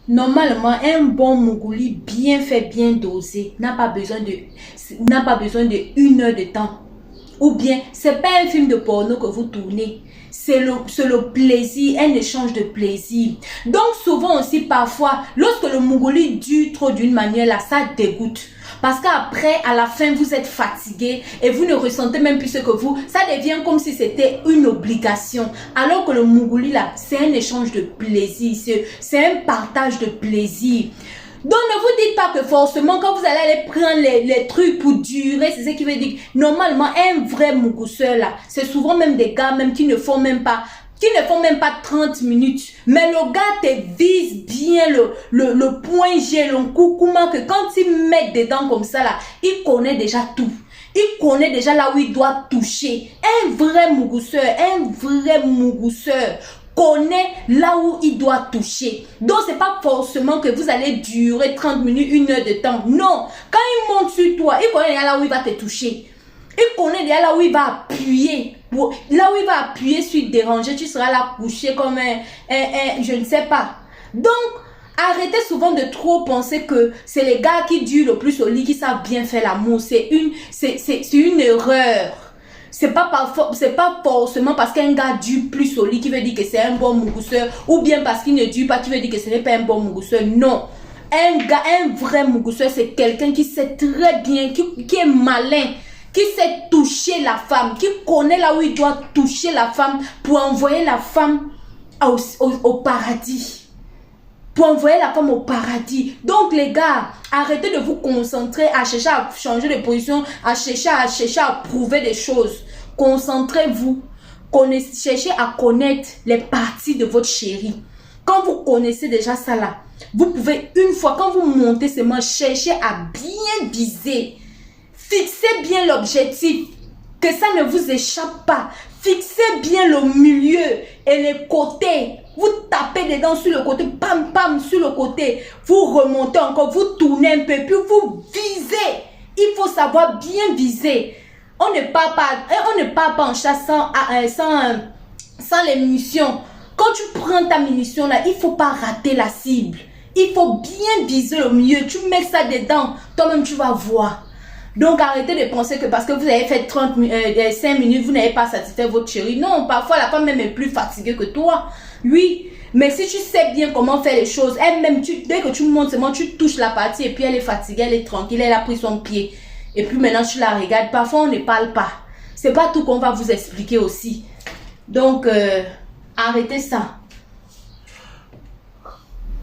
Normalement, un bon Mougouli bien fait, bien dosé, n'a pas besoin de 1 heure de temps. Ou bien, c'est pas un film de porno que vous tournez. C'est le plaisir, un échange de plaisir. Donc souvent aussi, parfois, lorsque le Mougouli dure trop d'une manière, là, ça dégoûte. Parce qu'après, à la fin, vous êtes fatigué et vous ne ressentez même plus ce que vous... Ça devient comme si c'était une obligation. Alors que le Mougouli, là, c'est un échange de plaisir. C'est un partage de plaisir. Donc ne vous dites pas que forcément quand vous allez aller prendre les trucs pour durer, c'est ce qui veut dire que normalement un vrai mougousseur là, c'est souvent même des gars même qui ne font même pas 30 minutes. Mais le gars te vise bien le point G, le coup, comment que quand il met dedans comme ça là, il connaît déjà tout. Il connaît déjà là où il doit toucher. Un vrai mougousseur connaît là où il doit toucher. Donc, c'est pas forcément que vous allez durer 30 minutes, 1 heure de temps. Non. Quand il monte sur toi, il connaît là où il va te toucher. Il connaît là où il va appuyer. Là où il va appuyer sur déranger, tu seras là couché comme je ne sais pas. Donc, arrêtez souvent de trop penser que c'est les gars qui durent le plus au lit qui savent bien faire l'amour. C'est une erreur. C'est pas forcément parce qu'un gars dure plus au lit qui veut dire que c'est un bon mougousseur, ou bien parce qu'il ne dure pas qui veut dire que ce n'est pas un bon mougousseur. Non. Un vrai mougousseur, c'est quelqu'un qui sait très bien, qui est malin, qui sait toucher la femme, qui connaît là où il doit toucher la femme pour envoyer la femme au paradis. Pour envoyer la femme au paradis. Donc les gars, arrêtez de vous concentrer à chercher à changer de position, à chercher à prouver des choses. Concentrez-vous. Cherchez à connaître les parties de votre chérie. Quand vous connaissez déjà ça là, vous pouvez une fois, quand vous montez seulement, chercher à bien viser. Fixez bien l'objectif. Que ça ne vous échappe pas. Fixez bien le milieu et les côtés. Vous tapez dedans sur le côté, pam, pam, sur le côté. Vous remontez encore, vous tournez un peu, puis vous visez. Il faut savoir bien viser. On ne part pas en chasse sans les munitions. Quand tu prends ta munition là, il ne faut pas rater la cible. Il faut bien viser le milieu. Tu mets ça dedans, toi-même tu vas voir. Donc arrêtez de penser que parce que vous avez fait 5 minutes, vous n'avez pas satisfait votre chérie. Non, parfois la femme même est plus fatiguée que toi. Oui, mais si tu sais bien comment faire les choses, elle-même, dès que tu montes seulement, tu touches la partie et puis elle est fatiguée, elle est tranquille, elle a pris son pied. Et puis maintenant tu la regardes. Parfois on ne parle pas. C'est pas tout qu'on va vous expliquer aussi. Donc arrêtez ça.